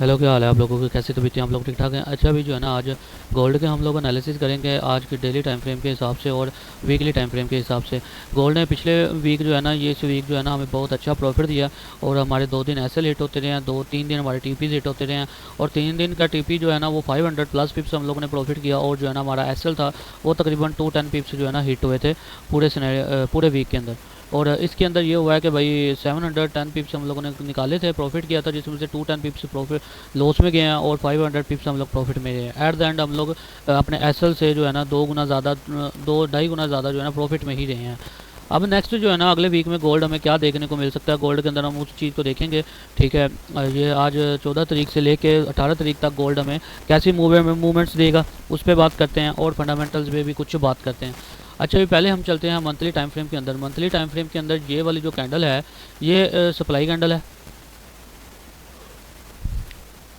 Hello, क्या हाल है आप लोगों की? कैसी तबीयत है? आप लोग ठीक ठाक हैं? अच्छा, अभी जो है ना आज गोल्ड के हम लोग एनालिसिस करेंगे आज की डेली टाइम फ्रेम के हिसाब से और वीकली टाइम फ्रेम के हिसाब से। गोल्ड ने पिछले वीक जो है ना, ये इस वीक जो है ना, हमें बहुत अच्छा प्रॉफिट दिया और हमारे 2 दिन ऐसे हिट होते रहे हैं, 2-3 दिन हमारे टीपी हिट होते रहे हैं और 3 दिन का टीपी जो है ना वो 500 प्लस पिप्स हम लोगों ने प्रॉफिट किया और जो है ना हमारा एसएल था वो तकरीबन 210 पिप्स जो है ना हिट हुए थे पूरे वीक के अंदर। और इसके अंदर ये हुआ है कि भाई 710 पिप्स हम लोगों ने निकाले थे, प्रॉफिट किया था, जिसमें से 210 पिप्स प्रॉफिट लॉस में गए हैं और 500 पिप्स हम लोग प्रॉफिट में गए हैं। एट द एंड हम लोग अपने एसएल से जो है ना 2 गुना ज़्यादा, 2-2.5 गुना ज़्यादा जो है ना प्रॉफिट में ही रहे हैं। अब नेक्स्ट जो है ना अगले वीक में गोल्ड हमें क्या देखने को मिल सकता है, गोल्ड के अंदर हम उस चीज़ को देखेंगे। ठीक है, ये आज 14 तारीख से लेके 18 तारीख तक गोल्ड हमें कैसी मूवमेंट्स देगा उस पर बात करते हैं और फंडामेंटल्स पे भी कुछ बात करते हैं। अच्छा, अभी पहले हम चलते हैं मंथली टाइम फ्रेम के अंदर। मंथली टाइम फ्रेम के अंदर ये वाली जो कैंडल है ये सप्लाई कैंडल है।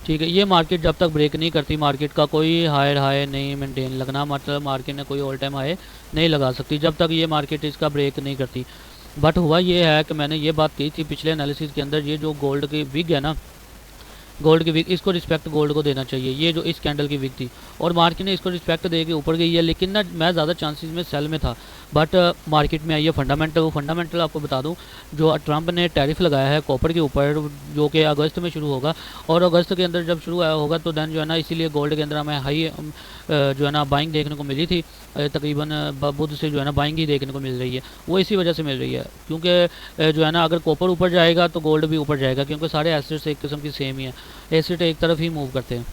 ठीक है, ये मार्केट जब तक ब्रेक नहीं करती, मार्केट का कोई हायर हाई नहीं मेंटेन लगना, मतलब मार्केट ने कोई ऑल टाइम हाई नहीं लगा सकती जब तक ये मार्केट इसका ब्रेक नहीं करती। बट हुआ ये है कि मैंने ये बात की थी पिछले एनालिसिस के अंदर, ये जो गोल्ड की विग है ना, गोल्ड की वीक, इसको रिस्पेक्ट गोल्ड को देना चाहिए। ये जो इस कैंडल की वीक थी और मार्केट ने इसको रिस्पेक्ट दे के ऊपर गई है, लेकिन ना मैं ज़्यादा चांसेस में सेल में था। बट मार्केट में आई है फंडामेंटल। वो फंडामेंटल आपको बता दूं, जो ट्रंप ने टैरिफ लगाया है कॉपर के ऊपर, जो कि अगस्त में शुरू होगा और अगस्त के अंदर जब शुरू आया होगा तो देन जो है ना, इसीलिए गोल्ड के अंदर हमें हाई जो है ना बाइंग देखने को मिली थी। तकरीबन बुध से जो है ना बाइंग ही देखने को मिल रही है। वो इसी वजह से मिल रही है क्योंकि जो है ना अगर कॉपर ऊपर जाएगा तो गोल्ड भी ऊपर जाएगा, क्योंकि सारे एसिड्स एक किस्म की सेम ही है, एसिड एक तरफ ही मूव करते हैं।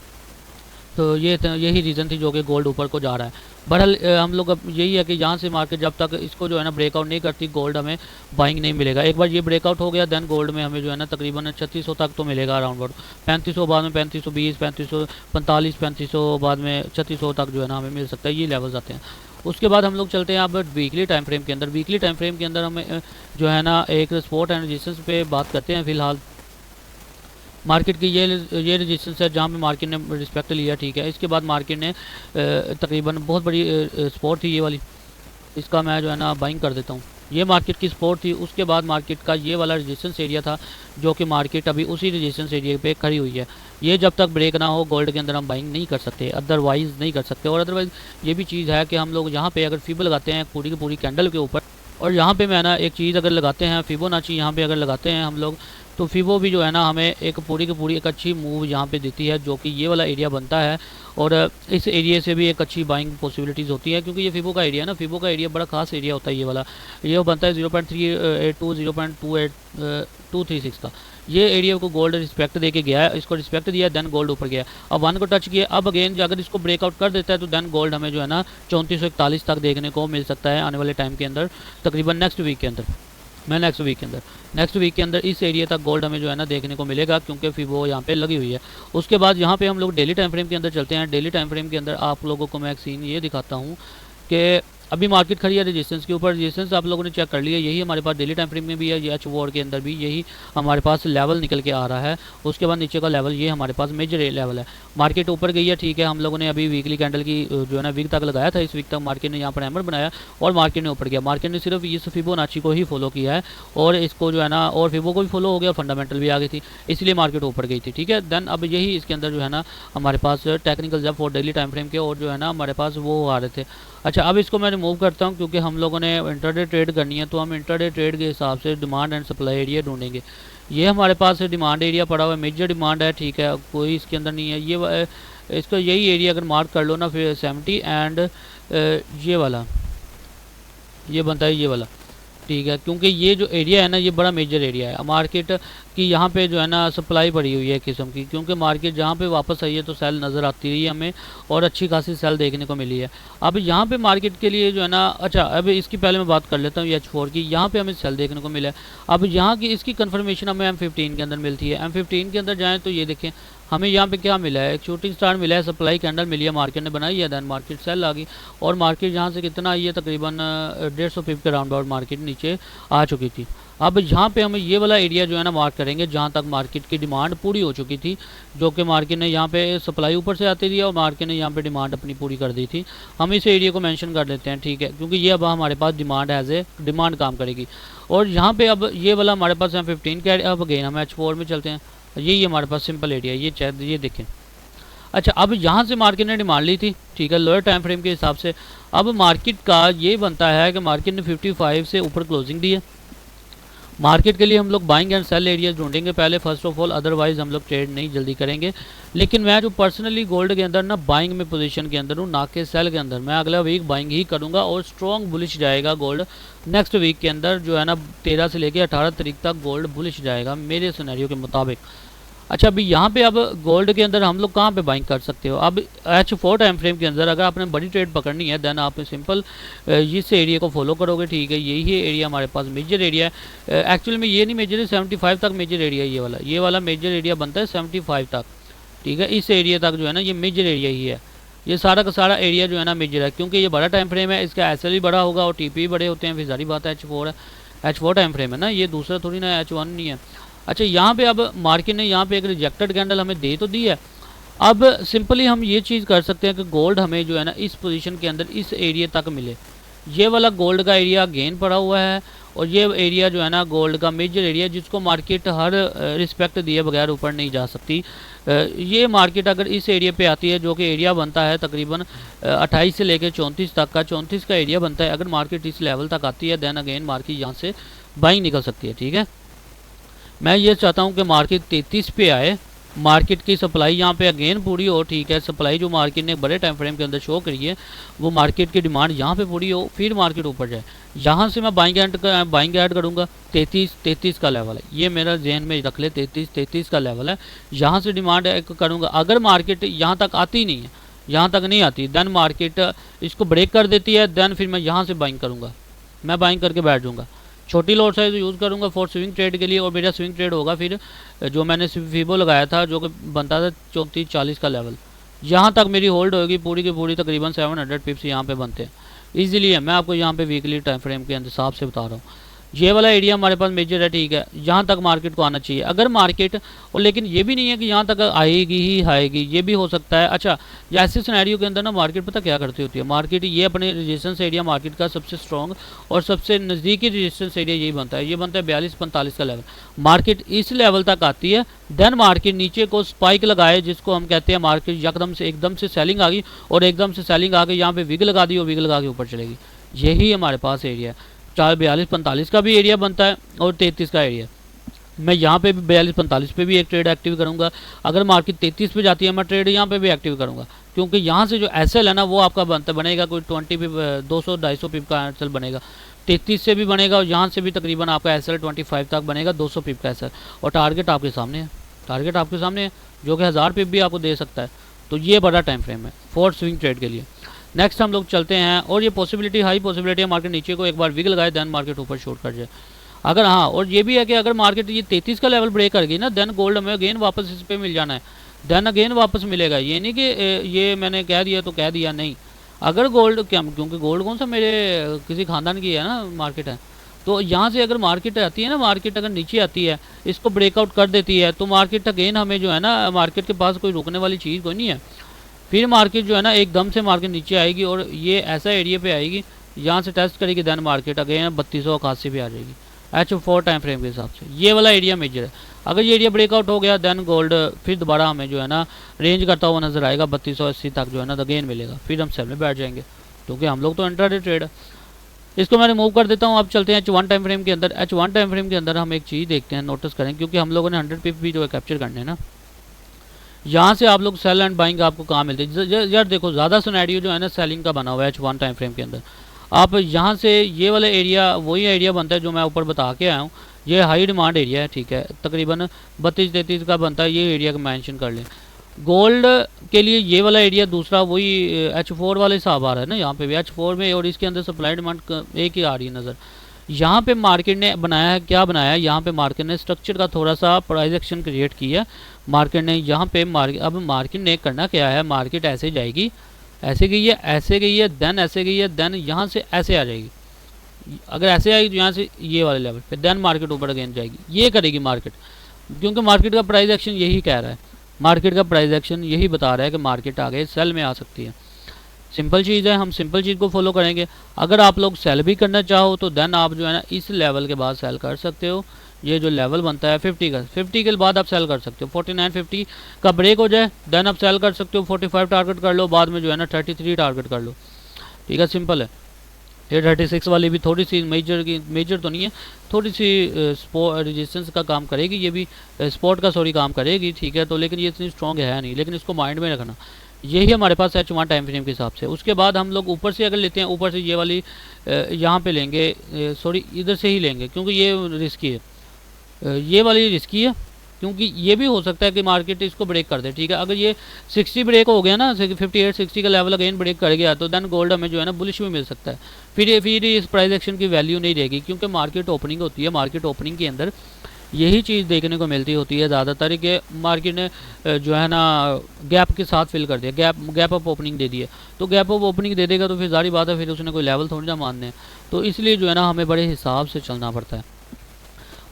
तो यही रीज़न थी जो कि गोल्ड ऊपर को जा रहा है। बहरहाल हम लोग अब यही है कि यहाँ से मार्केट जब तक इसको जो है ना ब्रेकआउट नहीं करती, गोल्ड हमें बाइंग नहीं मिलेगा। एक बार ये ब्रेकआउट हो गया देन गोल्ड में हमें जो है ना तकरीबन 3600 तक तो मिलेगा अराउंड अबाउट। 3500 बाद में 3520, 3545, 3500 बाद में 3600 तक जो है ना हमें मिल सकता है। ये लेवल्स आते हैं। उसके बाद हम लोग चलते हैं अब वीकली टाइम फ्रेम के अंदर। वीकली टाइम फ्रेम के अंदर हमें जो है ना एक सपोर्ट एंड रेजिस्टेंस पे बात करते हैं। फिलहाल मार्केट की ये रजिस्टेंस है जहाँ पे मार्केट ने रिस्पेक्ट लिया। ठीक है, इसके बाद मार्केट ने तकरीबन बहुत बड़ी सपोर्ट थी ये वाली, इसका मैं जो है ना बाइंग कर देता हूँ। ये मार्केट की सपोर्ट थी। उसके बाद मार्केट का ये वाला रजिस्टेंस एरिया था जो कि मार्केट अभी उसी रजिस्टेंस एरिया पे खड़ी हुई है। ये जब तक ब्रेक ना हो गोल्ड के अंदर हम बाइंग नहीं कर सकते, अदरवाइज़ नहीं कर सकते। और अदरवाइज़ ये भी चीज़ है कि हम लोग यहाँ पे अगर फिबो लगाते हैं पूरी की पूरी कैंडल के ऊपर, और यहाँ पे मैं ना एक चीज़ अगर लगाते हैं फिबोनाची, यहाँ पे अगर लगाते हैं हम लोग, तो फिबो भी जो है ना हमें एक पूरी की पूरी एक अच्छी मूव यहाँ पे देती है, जो कि ये वाला एरिया बनता है। और इस एरिया से भी एक अच्छी बाइंग पॉसिबिलिटीज़ होती है, क्योंकि ये फिबो का एरिया है ना, फिबो का एरिया बड़ा खास एरिया होता है ये वाला। ये बनता है 0.382, 0.286 का। ये एरिया को गोल्ड रिस्पेक्ट दे के गया है, इसको रिस्पेक्ट दिया देन गोल्ड ऊपर गया। अब 1 को टच किया, अब अगेन अगर इसको ब्रेकआउट कर देता है तो देन गोल्ड हमें जो है ना 3441 तक देखने को मिल सकता है आने वाले टाइम के अंदर, तकरीबन नेक्स्ट वीक के अंदर। नेक्स्ट वीक के अंदर इस एरिया तक गोल्ड हमें जो है ना देखने को मिलेगा, क्योंकि फिबो यहाँ पे लगी हुई है। उसके बाद यहाँ पे हम लोग डेली टाइम फ्रेम के अंदर चलते हैं। डेली टाइम फ्रेम के अंदर आप लोगों को मैं एक सीन ये दिखाता हूँ कि अभी मार्केट खड़ी है रेजिस्टेंस के ऊपर। रेजिस्टेंस आप लोगों ने चेक कर लिया, यही हमारे पास डेली टाइम फ्रेम में भी है, ये एच वॉर के अंदर भी यही हमारे पास लेवल निकल के आ रहा है। उसके बाद नीचे का लेवल ये हमारे पास मेजर लेवल है। मार्केट ऊपर गई है, ठीक है, हम लोगों ने अभी वीकली कैंडल की जो है ना वीक तक लगाया था, इस वीक तक मार्केट ने यहाँ पर हैमर बनाया और मार्केट ने ऊपर गया। मार्केट ने सिर्फ इस फिबोनाची को ही फॉलो किया है और इसको जो है ना, और फिबो को भी फॉलो हो गया, फंडामेंटल भी आ गई थी, इसलिए मार्केट ऊपर गई थी। ठीक है, देन अब यही इसके अंदर जो है ना हमारे पास टेक्निकल जब और डेली टाइम फ्रेम के और जो है ना हमारे पास वो आ रहे थे। अच्छा, अब इसको मैं रिमूव करता हूँ क्योंकि हम लोगों ने इंटरडे ट्रेड करनी है, तो हम इंटरडे ट्रेड के हिसाब से डिमांड एंड सप्लाई एरिया ढूंढेंगे। ये हमारे पास डिमांड एरिया पड़ा हुआ है, मेजर डिमांड है। ठीक है, कोई इसके अंदर नहीं है। ये इसका यही एरिया अगर मार्क कर लो ना, फिर 70 एंड ये वाला ये बनता है ये वाला। ठीक है, क्योंकि ये जो एरिया है ना ये बड़ा मेजर एरिया है मार्केट की। यहाँ पे जो है ना सप्लाई पड़ी हुई है किस्म की, क्योंकि मार्केट जहाँ पे वापस आई है तो सेल नज़र आती रही है हमें और अच्छी खासी सेल देखने को मिली है। अब यहाँ पे मार्केट के लिए जो है ना, अच्छा अब इसकी पहले मैं बात कर लेता हूँ H4 की। यहाँ पे हमें सेल देखने को मिला है। अब यहाँ की इसकी कंफर्मेशन हमें M15 के अंदर मिलती है। M15 के अंदर जाएँ तो ये देखें हमें यहाँ पे क्या मिला है, एक शूटिंग स्टार मिला है, सप्लाई कैंडल मिली है, मार्केट ने बनाई है, देन मार्केट सेल आ गई और मार्केट यहाँ से कितना आई है, तकरीबन 150 पिप के राउंड अबाउट मार्केट नीचे आ चुकी थी। अब यहाँ पे हमें ये वाला एरिया जो है ना मार्क करेंगे जहाँ तक मार्केट की डिमांड पूरी हो चुकी थी, जो कि मार्केट ने यहाँ पे सप्लाई ऊपर से आती थी और मार्केट ने यहाँ पे डिमांड अपनी पूरी कर दी थी। हम इस एरिया को मेंशन कर देते हैं, ठीक है, क्योंकि ये अब हमारे पास डिमांड एज ए डिमांड काम करेगी। और यहाँ पे अब ये वाला हमारे पास M15 का, अब अगेन हम H4 में चलते हैं। यही हमारे पास सिंपल एरिया है, ये देखें। अच्छा, अब यहाँ से मार्केट ने डिमांड ली थी, ठीक है, लोअर टाइम फ्रेम के हिसाब से। अब मार्केट का ये बनता है कि मार्केट ने 55 से ऊपर क्लोजिंग दी है। मार्केट के लिए हम लोग बाइंग एंड सेल एरिया ढूंढेंगे पहले फर्स्ट ऑफ ऑल, अदरवाइज हम लोग ट्रेड नहीं जल्दी करेंगे। लेकिन मैं जो पर्सनली गोल्ड के अंदर ना बाइंग में पोजीशन के अंदर हूँ, ना कि सेल के अंदर। मैं अगला वीक बाइंग ही करूँगा और स्ट्रॉन्ग बुलिश जाएगा गोल्ड। नेक्स्ट वीक के अंदर जो है ना 13 से लेकर 18 तारीख तक गोल्ड बुलिश जाएगा मेरे सिनेरियो के मुताबिक। अच्छा, अभी यहाँ पे अब गोल्ड के अंदर हम लोग कहाँ पे बाइंग कर सकते हो? अब H4 टाइम फ्रेम के अंदर अगर आपने बड़ी ट्रेड पकड़नी है देन आप सिंपल इस एरिया को फॉलो करोगे, ठीक है। यही एरिया हमारे पास मेजर एरिया है। एक्चुअली में ये नहीं मेजर है, 75 तक मेजर एरिया है। ये वाला मेजर एरिया बनता है 75 तक, ठीक है। इस एरिया तक जो है ना ये मेजर एरिया ही है। ये सारा का सारा एरिया जो है ना मेजर है, क्योंकि ये बड़ा टाइम फ्रेम है, इसका एसएल भी बड़ा होगा और टीपी भी बड़े होते हैं। फिर सारी बात है H4 है, H4 टाइम फ्रेम है ना, ये दूसरा थोड़ी ना H1 नहीं है। अच्छा, यहाँ पे अब मार्केट ने यहाँ पे एक रिजेक्टेड कैंडल हमें दे तो दी है। अब सिंपली हम ये चीज़ कर सकते हैं कि गोल्ड हमें जो है ना इस पोजीशन के अंदर इस एरिया तक मिले। ये वाला गोल्ड का एरिया गेन पड़ा हुआ है और ये एरिया जो है ना गोल्ड का मेजर एरिया, जिसको मार्केट हर रिस्पेक्ट दिए बगैर ऊपर नहीं जा सकती। ये मार्केट अगर इस एरिया पे आती है, जो कि एरिया बनता है तकरीबन 28 से लेकर 34 तक का, 34 का एरिया बनता है। अगर मार्केट इस लेवल तक आती है देन अगेन मार्केट यहाँ से बाइंग निकल सकती है, ठीक है। मैं ये चाहता हूँ कि मार्केट 33 पे आए, मार्केट की सप्लाई यहाँ पे अगेन पूरी हो, ठीक है। सप्लाई जो मार्केट ने बड़े टाइम फ्रेम के अंदर शो करी है वो मार्केट की डिमांड यहाँ पे पूरी हो, फिर मार्केट ऊपर जाए। यहाँ से मैं बाइंग ऐड करूँगा। 33 का लेवल है, ये मेरा जहन में रख ले। 33 का लेवल है, यहाँ से डिमांड करूँगा। अगर मार्केट यहाँ तक आती नहीं है, यहाँ तक नहीं आती, देन मार्केट इसको ब्रेक कर देती है, देन फिर मैं यहाँ से बाइंग करूँगा। मैं बाइंग करके बैठ जाऊँगा, छोटी लॉट साइज यूज़ करूँगा फॉर स्विंग ट्रेड के लिए। और मेरा स्विंग ट्रेड होगा फिर जो मैंने फीबो लगाया था, जो कि बनता था 34-40 का लेवल, यहाँ तक मेरी होल्ड होगी पूरी की पूरी। तकरीबन 700 पिप्स यहाँ पे बनते हैं ईजिली है। मैं आपको यहाँ पे वीकली टाइम फ्रेम के हिसाब से बता रहा हूँ। ये वाला एरिया हमारे पास मेजर है, ठीक है। यहाँ तक मार्केट को आना चाहिए अगर मार्केट, और लेकिन ये भी नहीं है कि यहाँ तक आएगी ही आएगी, ये भी हो सकता है। अच्छा, ऐसे सिनेरियो के अंदर ना मार्केट पता क्या करती होती है, मार्केट ये अपने रेजिस्टेंस एरिया मार्केट का सबसे स्ट्रॉन्ग और सबसे नज़दीकी रेजिस्टेंस एरिया यही बनता है। ये बनता है 42-45 का लेवल। मार्केट इस लेवल तक आती है, देन मार्केट नीचे को स्पाइक लगाए, जिसको हम कहते हैं मार्केट एकदम से सेलिंग आ गई और एकदम से सेलिंग आ गई, यहाँ पे विग लगा दी और विग लगा के ऊपर चलेगी। यही हमारे पास एरिया है। 42-45 का भी एरिया बनता है और 33 का एरिया। मैं यहाँ पे भी 42-45 पे भी एक ट्रेड एक्टिव करूँगा। अगर मार्केट 33 पे जाती है मैं ट्रेड यहाँ पे भी एक्टिव करूँगा, क्योंकि यहाँ से जो एसएल है ना वो आपका बनेगा कोई 20 पिप 200-250 पिप का एसएल बनेगा। 33 से भी बनेगा और यहाँ से भी तकरीबन आपका एसएल 25 तक बनेगा, 200 पिप का एसएल। और टारगेट आपके सामने है, जो कि 1000 पिप भी आपको दे सकता है। तो ये बड़ा टाइम फ्रेम है फॉर स्विंग ट्रेड के लिए। नेक्स्ट हम लोग चलते हैं, और ये पॉसिबिलिटी हाई पॉसिबिलिटी है मार्केट नीचे को एक बार विग लगाए देन मार्केट ऊपर शॉर्ट कर जाए। अगर हाँ, और ये भी है कि अगर मार्केट ये 33 का लेवल ब्रेक कर गई ना, देन गोल्ड हमें अगेन वापस इस पे मिल जाना है, देन अगेन वापस मिलेगा। ये नहीं कि ये मैंने कह दिया तो कह दिया, नहीं। अगर गोल्ड क्या, क्योंकि गोल्ड कौन सा मेरे किसी खानदान की है ना मार्केट है, तो यहाँ से अगर मार्केट आती है ना, मार्केट अगर नीचे आती है इसको ब्रेकआउट कर देती है, तो मार्केट अगेन हमें जो है ना, मार्केट के पास कोई रुकने वाली चीज़ कोई नहीं है। फिर मार्केट जो है ना एकदम से मार्केट नीचे आएगी और ये ऐसा एरिया पे आएगी, यहाँ से टेस्ट करेगी, देन मार्केट अगेन 3281 पे आ जाएगी H4 टाइम फ्रेम के हिसाब से। ये वाला एरिया मेजर है। अगर ये एरिया ब्रेकआउट हो गया देन गोल्ड फिर दोबारा हमें जो है ना रेंज करता हुआ नजर आएगा, 3280 तक जो है ना अगेन मिलेगा, फिर हम सेल में बैठ जाएंगे, क्योंकि हम लोग तो इंट्राडे ट्रेड है। इसको मैं रिमूव कर देता हूँ। अब चलते हैं H1 टाइम फ्रेम के अंदर। H1 टाइम फ्रेम के अंदर हम एक चीज़ देखते हैं, नोटिस करें, क्योंकि हम लोगों ने 100 पिप भी जो है कैप्चर करने हैं ना। यहाँ से आप लोग सेल एंड बाइंग आपको कहाँ मिलते हैं यार? देखो, ज़्यादा सिनेरियो जो है ना सेलिंग का बना हुआ है H1 टाइम फ्रेम के अंदर। आप यहाँ से ये वाला एरिया वही एरिया बनता है जो मैं ऊपर बता के आया हूँ। ये हाई डिमांड एरिया है, ठीक है, तकरीबन 32-33 का बनता है। ये एरिया का मेंशन कर लें। गोल्ड के लिए ये वाला एरिया दूसरा वही H4 वाले हिसाब आ रहा है ना, यहाँ पे भी H4 में, और इसके अंदर सप्लाई डिमांड एक ही आ रही है नज़र। यहाँ पे मार्केट ने बनाया है, क्या बनाया है, यहाँ पे मार्केट ने स्ट्रक्चर का थोड़ा सा प्राइस एक्शन क्रिएट किया मार्केट ने। यहाँ पे अब मार्केट ने करना क्या है, मार्केट ऐसे जाएगी, ऐसे गई है, देन ऐसे गई है, देन यहाँ से ऐसे आ जाएगी। अगर ऐसे आएगी तो यहाँ से ये वाले लेवल पे, देन मार्केट ऊपर अगेन जाएगी। ये करेगी मार्केट, क्योंकि मार्केट का प्राइस एक्शन यही कह रहा है, मार्केट का प्राइस एक्शन यही बता रहा है कि मार्केट आगे सेल में आ सकती है। सिंपल चीज़ है, हम सिंपल चीज़ को फॉलो करेंगे। अगर आप लोग सेल भी करना चाहो तो देन आप जो है ना इस लेवल के बाद सेल कर सकते हो। ये जो लेवल बनता है 50 का, 50 के बाद आप सेल कर सकते हो। 49.50 का ब्रेक हो जाए देन आप सेल कर सकते हो। 45 टारगेट कर लो, बाद में जो है ना 33 टारगेट कर लो। ठीक है, सिंपल है। ये 36 वाली भी थोड़ी सी मेजर तो नहीं है, थोड़ी सी स्पोर्ट रेजिस्टेंस का काम करेगी, ये भी स्पोर्ट का काम करेगी। ठीक है, तो लेकिन ये इतनी स्ट्रॉन्ग है नहीं, लेकिन इसको माइंड में रखना। यही हमारे पास H1 टाइम फ्रेम के हिसाब से। उसके बाद हम लोग ऊपर से अगर लेते हैं, ऊपर से ये वाली यहाँ पे लेंगे, इधर से ही लेंगे क्योंकि ये रिस्की है, ये वाली रिस्की है क्योंकि ये भी हो सकता है कि मार्केट इसको ब्रेक कर दे। ठीक है, अगर ये 60 ब्रेक हो गया ना, 58-60 का लेवल अगेन ब्रेक कर गया तो देन गोल्ड हमें जो है ना बुलिश भी मिल सकता है। फिर इस प्राइस एक्शन की वैल्यू नहीं रहेगी क्योंकि मार्केट ओपनिंग होती है। मार्केट ओपनिंग के अंदर यही चीज़ देखने को मिलती होती है ज़्यादातर कि मार्केट ने जो है ना गैप के साथ फिल कर दिया, गैप अप ओपनिंग दे दी है। तो गैप अप ओपनिंग दे देगा तो फिर सारी बात है, फिर उसने कोई लेवल थोड़ी ना मानने हैं। तो इसलिए जो है ना हमें बड़े हिसाब से चलना पड़ता है।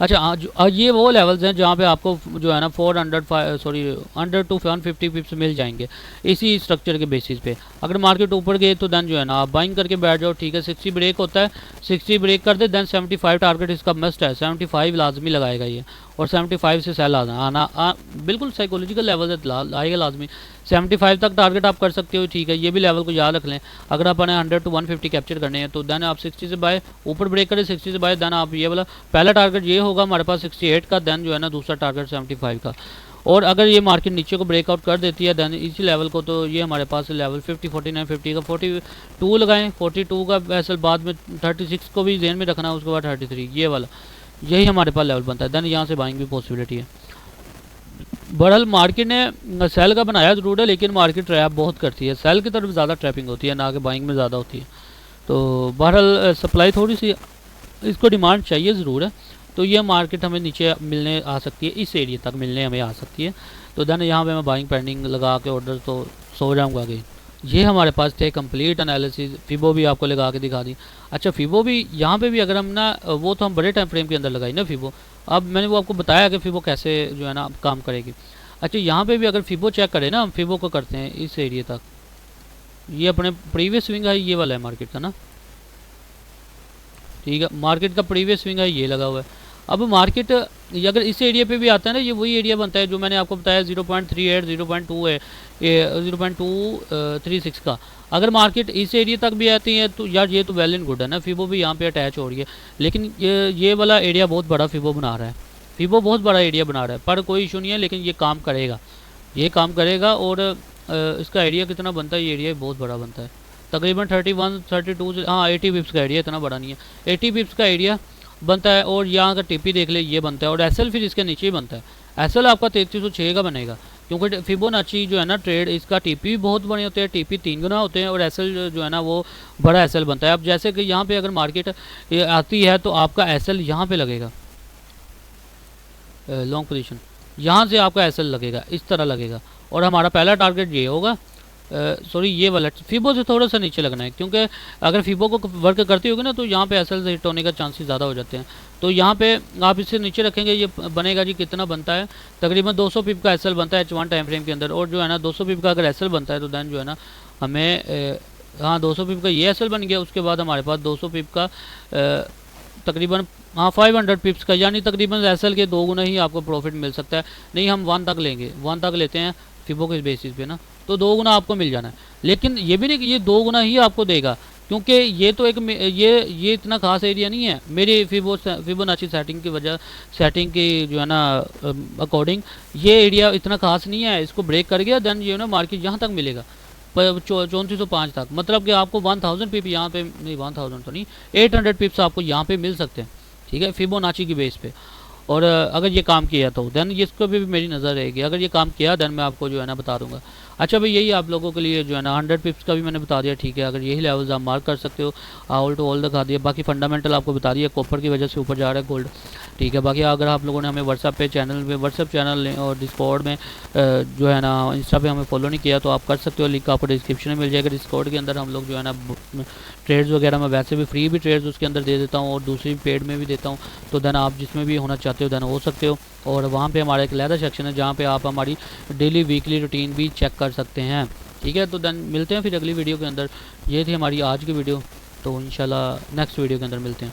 अच्छा, ये वो लेवल्स हैं जहाँ पे आपको जो है ना 100 to 150 पिप्स मिल जाएंगे इसी स्ट्रक्चर के बेसिस पे। अगर मार्केट ऊपर गए तो देन जो है ना आप बाइंग करके बैठ जाओ। ठीक है, 60 ब्रेक होता है, 60 ब्रेक कर दे देन 75 टारगेट इसका मस्ट है, 75 लाजमी लगाएगा ये, और 75 से सेल आना बिल्कुल साइकोलॉजिकल लेवल से आएगा लाजमी। 75 तक टारगेट आप कर सकते हो। ठीक है, ये भी लेवल को याद रख लें। अगर आपने 100 to 150 कैप्चर करने हैं तो देन आप 60 से बाय ऊपर ब्रेक करें, 60 से बाय देन आप ये वाला पहला टारगेट ये होगा हमारे पास 68 का, देन जो है ना दूसरा टारगेट 75 का। और अगर ये मार्केट नीचे को ब्रेकआउट कर देती है देन इसी लेवल को, तो ये हमारे पास लेवल 50, 49, 50 का 42 लगाएं। 42 का वैसे बाद में 36 को भी ध्यान में रखना है, उसके बाद 33 ये वाला, यही हमारे पास लेवल बनता है। देन यहाँ से बाइंग भी पॉसिबिलिटी है। बहरहाल मार्केट ने सेल का बनाया ज़रूर है, लेकिन मार्केट ट्रैप बहुत करती है, सेल की तरफ ज़्यादा ट्रैपिंग होती है ना कि बाइंग में ज़्यादा होती है। तो बहरहाल सप्लाई थोड़ी सी इसको डिमांड चाहिए ज़रूर है, तो ये मार्केट हमें नीचे मिलने आ सकती है, इस एरिया तक मिलने हमें आ सकती है। तो देन यहाँ पे मैं बाइंग पेंडिंग लगा के ऑर्डर तो सो जाऊँगा कि ये हमारे पास थे कंप्लीट एनालिसिस। फिबो भी आपको लगा के दिखा दी। अच्छा, फिबो भी यहाँ पे भी अगर हम ना वो तो हम बड़े टाइम फ्रेम के अंदर लगाई ना फिबो। अब मैंने वो आपको बताया कि फिबो कैसे जो है ना काम करेगी। अच्छा, यहाँ पे भी अगर फिबो चेक करें ना, हम फिबो को करते हैं इस एरिया तक, ये अपने प्रीवियस स्विंग है, ये वाला है मार्केट का ना। ठीक है, मार्केट का प्रीवियस स्विंग है, ये लगा हुआ है। अब मार्केट अगर इस एरिया पे भी आता है ना, ये वही एरिया बनता है जो मैंने आपको बताया 0.38, 0.2 है, 0.236 का। अगर मार्केट इस एरिया तक भी आती है तो यार ये तो वेल एंड गुड है ना, फिबो भी यहाँ पे अटैच हो रही है। लेकिन ये वाला एरिया बहुत बड़ा फिबो बना रहा है, फिबो बहुत बड़ा एरिया बना रहा है, पर कोई इशू नहीं है, लेकिन ये काम करेगा, ये काम करेगा। और इसका एरिया कितना बनता है, ये एरिया बहुत बड़ा बनता है, तकरीबन 31, 32 से 80 पिप्स का एरिया, इतना बड़ा नहीं है, 80 पिप्स का एरिया बनता है। और यहाँ का टीपी देख ले, ये बनता है, और एसएल फिर इसके नीचे ही बनता है। एसएल आपका 3306 का बनेगा, क्योंकि फिबोनाची जो है ना ट्रेड, इसका टीपी भी बहुत बड़े होते हैं, टीपी 3 गुना होते हैं, और एसएल जो है ना वो बड़ा एसएल बनता है। अब जैसे कि यहाँ पे अगर मार्केट आती है तो आपका एसएल यहाँ पे लगेगा, लॉन्ग पोजीशन यहाँ से आपका एसएल लगेगा, इस तरह लगेगा। और हमारा पहला टारगेट ये होगा, सॉरी ये वाला फिबो से थोड़ा सा नीचे लगना है, क्योंकि अगर फिबो को वर्क करती होगी ना तो यहाँ पे एसएल से हिट होने का चांसेस ज़्यादा हो जाते हैं। तो यहाँ पे आप इससे नीचे रखेंगे, ये बनेगा जी कितना बनता है, तकरीबन 200 पिप का एसएल बनता है H1 टाइम फ्रेम के अंदर। और जो है ना 200 पिप का अगर एसएल बनता है तो देन जो है ना हमें हाँ 200 पिप का ये एसएल बन गया। उसके बाद हमारे पास 200 पिप का तकरीबन 500 पिप्स का, यानी तकरीबन एसएल के 2 गुना ही आपको प्रॉफिट मिल सकता है। नहीं, हम 1 तक लेंगे, 1 तक लेते हैं फिबो के बेसिस पे ना, तो 2 गुना आपको मिल जाना है। लेकिन ये भी नहीं कि ये 2 गुना ही आपको देगा, क्योंकि ये तो एक ये इतना खास एरिया नहीं है मेरी फिबोनाची सेटिंग की जो है ना अकॉर्डिंग, ये एरिया इतना खास नहीं है। इसको ब्रेक कर गया देन ये ना मार्केट यहाँ तक मिलेगा 3405 तक, मतलब कि आपको 1000 पिप यहाँ पे नहीं, 1000 तो नहीं, 800 पिप्स आपको यहाँ पे मिल सकते हैं। ठीक है, फिबोनाची की बेस पे। और अगर ये काम किया तो देन इसको भी मेरी नज़र रहेगी, अगर ये काम किया देन मैं आपको जो है ना बता दूंगा। अच्छा भाई, यही आप लोगों के लिए जो है ना 100 पिप्स का भी मैंने बता दिया। ठीक है, अगर यही लेवल्स आप मार्क कर सकते हो, ऑल टू ऑल दिखा दिया, बाकी फंडामेंटल आपको बता दिया, कॉपर की वजह से ऊपर जा रहा है गोल्ड। ठीक है, बाकी अगर आप लोगों ने हमें व्हाट्सएप चैनल और डिस्कॉर्ड में जो है ना इंस्टा पे हमें फॉलो नहीं किया तो आप कर सकते हो, लिंक आपको डिस्क्रिप्शन में मिल जाएगा। डिस्कॉर्ड के अंदर हम लोग जो है ना ट्रेड्स वगैरह में वैसे भी फ्री भी ट्रेड्स उसके अंदर दे देता हूँ और दूसरी पेड में भी देता हूँ, तो देन आप जिसमें भी होना चाहते हो देन हो सकते हो। और वहाँ पे हमारा एक अलग सेक्शन है जहाँ पे आप हमारी डेली वीकली रूटीन भी चेक कर सकते हैं। ठीक है, तो देन मिलते हैं फिर अगली वीडियो के अंदर। ये थी हमारी आज की वीडियो, तो इंशाल्लाह नेक्स्ट वीडियो के अंदर मिलते हैं।